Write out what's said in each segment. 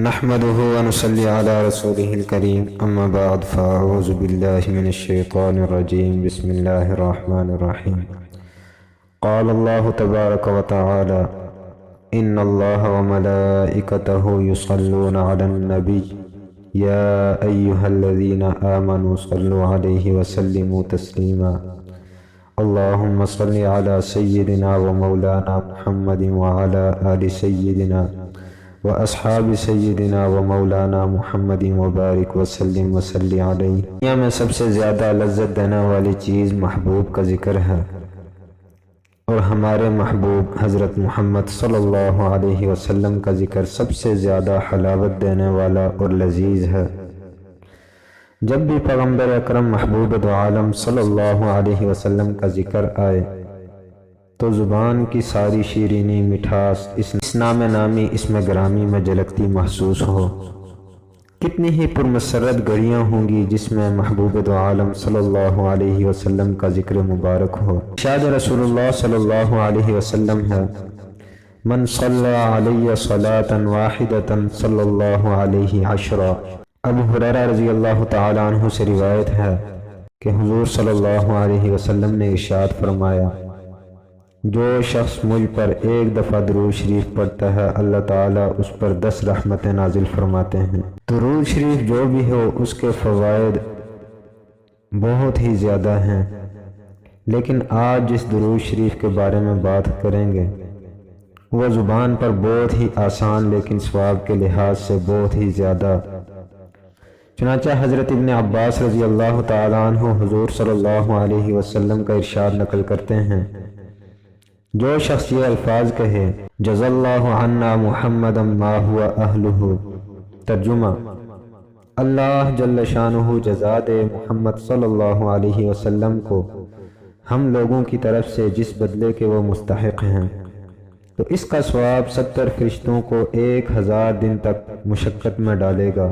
نحمده ونصلي على رسوله الكريم اما بعد فاعوذ بالله من الشيطان الرجيم بسم الله الرحمن الرحيم قال الله تبارك وتعالى ان الله وملائكته يصلون على النبي يا ايها الذين آمنوا صلوا عليه وسلموا تسليما اللهم صل على سيدنا ومولانا محمد وعلى آل سيدنا واصحاب سیدنا و مولانا محمد مبارک وسلم وصلی علیہ۔ دنیا میں سب سے زیادہ لذت دینے والی چیز محبوب کا ذکر ہے، اور ہمارے محبوب حضرت محمد صلی اللہ علیہ وسلم کا ذکر سب سے زیادہ حلاوت دینے والا اور لذیذ ہے۔ جب بھی پیغمبر اکرم محبوب دو عالم صلی اللہ علیہ وسلم کا ذکر آئے تو زبان کی ساری شیرینی مٹھاس اس نام نامی اسم گرامی میں جھلکتی محسوس ہو۔ کتنی ہی پرمسرت گھڑیاں ہوں گی جس میں محبوب دو عالم صلی اللہ علیہ وسلم کا ذکر مبارک ہو۔ ارشاد رسول اللہ صلی اللہ علیہ وسلم ہے، من صلی علیہ صلاة واحدۃ صلی اللہ علیہ عشرا۔ ابو ہریرہ رضی اللہ تعالیٰ عنہ سے روایت ہے کہ حضور صلی اللہ علیہ وسلم نے ارشاد فرمایا، جو شخص مجھ پر ایک دفعہ درود شریف پڑھتا ہے اللہ تعالیٰ اس پر 10 رحمتیں نازل فرماتے ہیں۔ درود شریف جو بھی ہو اس کے فوائد بہت ہی زیادہ ہیں، لیکن آج جس درود شریف کے بارے میں بات کریں گے وہ زبان پر بہت ہی آسان لیکن ثواب کے لحاظ سے بہت ہی زیادہ۔ چنانچہ حضرت ابن عباس رضی اللہ تعالیٰ عنہ حضور صلی اللہ علیہ وسلم کا ارشاد نقل کرتے ہیں، جو شخص یہ الفاظ کہے جزا اللہ عنا محمدا ما ہوا اہلہ، ترجمہ اللہ جل شانہ جزا دے محمد صلی اللہ علیہ وسلم کو ہم لوگوں کی طرف سے جس بدلے کے وہ مستحق ہیں، تو اس کا ثواب 70 فرشتوں کو 1000 دن تک مشقت میں ڈالے گا۔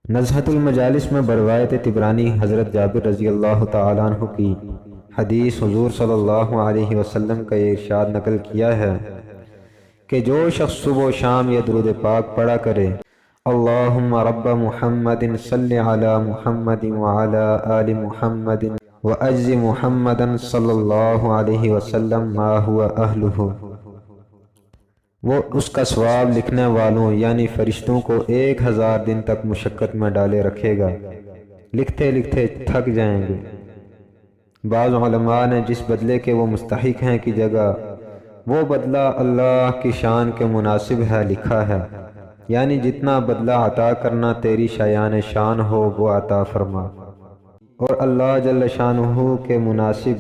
نزہۃ المجالس میں بروایت طبرانی حضرت جابر رضی اللہ تعالیٰ عنہ کی حدیث حضور صلی اللہ علیہ وسلم کا یہ ارشاد نقل کیا ہے کہ جو شخص صبح و شام یہ درود پاک پڑھا کرے، اللہم رب محمد صلی علی محمد وعلی آل محمد واجز محمد صلی اللہ علیہ وسلم ما ہوا اہلہ، وہ اس کا ثواب لکھنے والوں یعنی فرشتوں کو 1000 دن تک مشقت میں ڈالے رکھے گا، لکھتے لکھتے تھک جائیں گے۔ بعض علماء نے جس بدلے کے وہ مستحق ہیں کی جگہ وہ بدلہ اللہ کی شان کے مناسب ہے لکھا ہے، یعنی جتنا بدلہ عطا کرنا تیری شایان شان ہو وہ عطا فرما، اور اللہ جل شانہ کے مناسب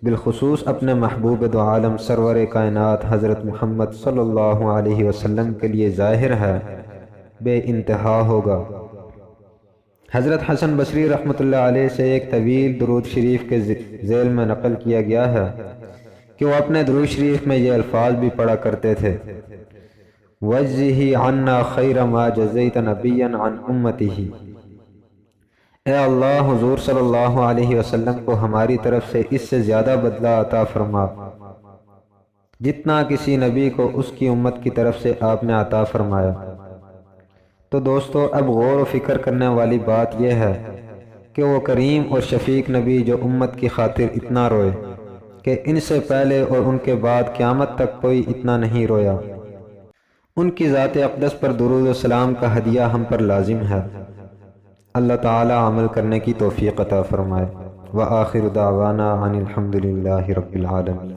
بالخصوص اپنے محبوب دو عالم سرور کائنات حضرت محمد صلی اللہ علیہ وسلم کے لیے ظاہر ہے بے انتہا ہوگا۔ حضرت حسن بصری رحمۃ اللہ علیہ سے ایک طویل درود شریف کے ذیل میں نقل کیا گیا ہے کہ وہ اپنے درود شریف میں یہ الفاظ بھی پڑھا کرتے تھے، وَجْزِهِ عَنَّا خَيْرَ مَا جَزَيْتَ نَبِيًّا عَنْ أُمَّتِهِ، اے اللہ حضور صلی اللہ علیہ وسلم کو ہماری طرف سے اس سے زیادہ بدلہ عطا فرما جتنا کسی نبی کو اس کی امت کی طرف سے آپ نے عطا فرمایا۔ تو دوستو، اب غور و فکر کرنے والی بات یہ ہے کہ وہ کریم اور شفیق نبی جو امت کی خاطر اتنا روئے کہ ان سے پہلے اور ان کے بعد قیامت تک کوئی اتنا نہیں رویا، ان کی ذات اقدس پر درود و سلام کا ہدیہ ہم پر لازم ہے۔ اللہ تعالی عمل کرنے کی توفیق عطا فرمائے۔ وآخر دعوانا ان الحمد للہ رب العالمین۔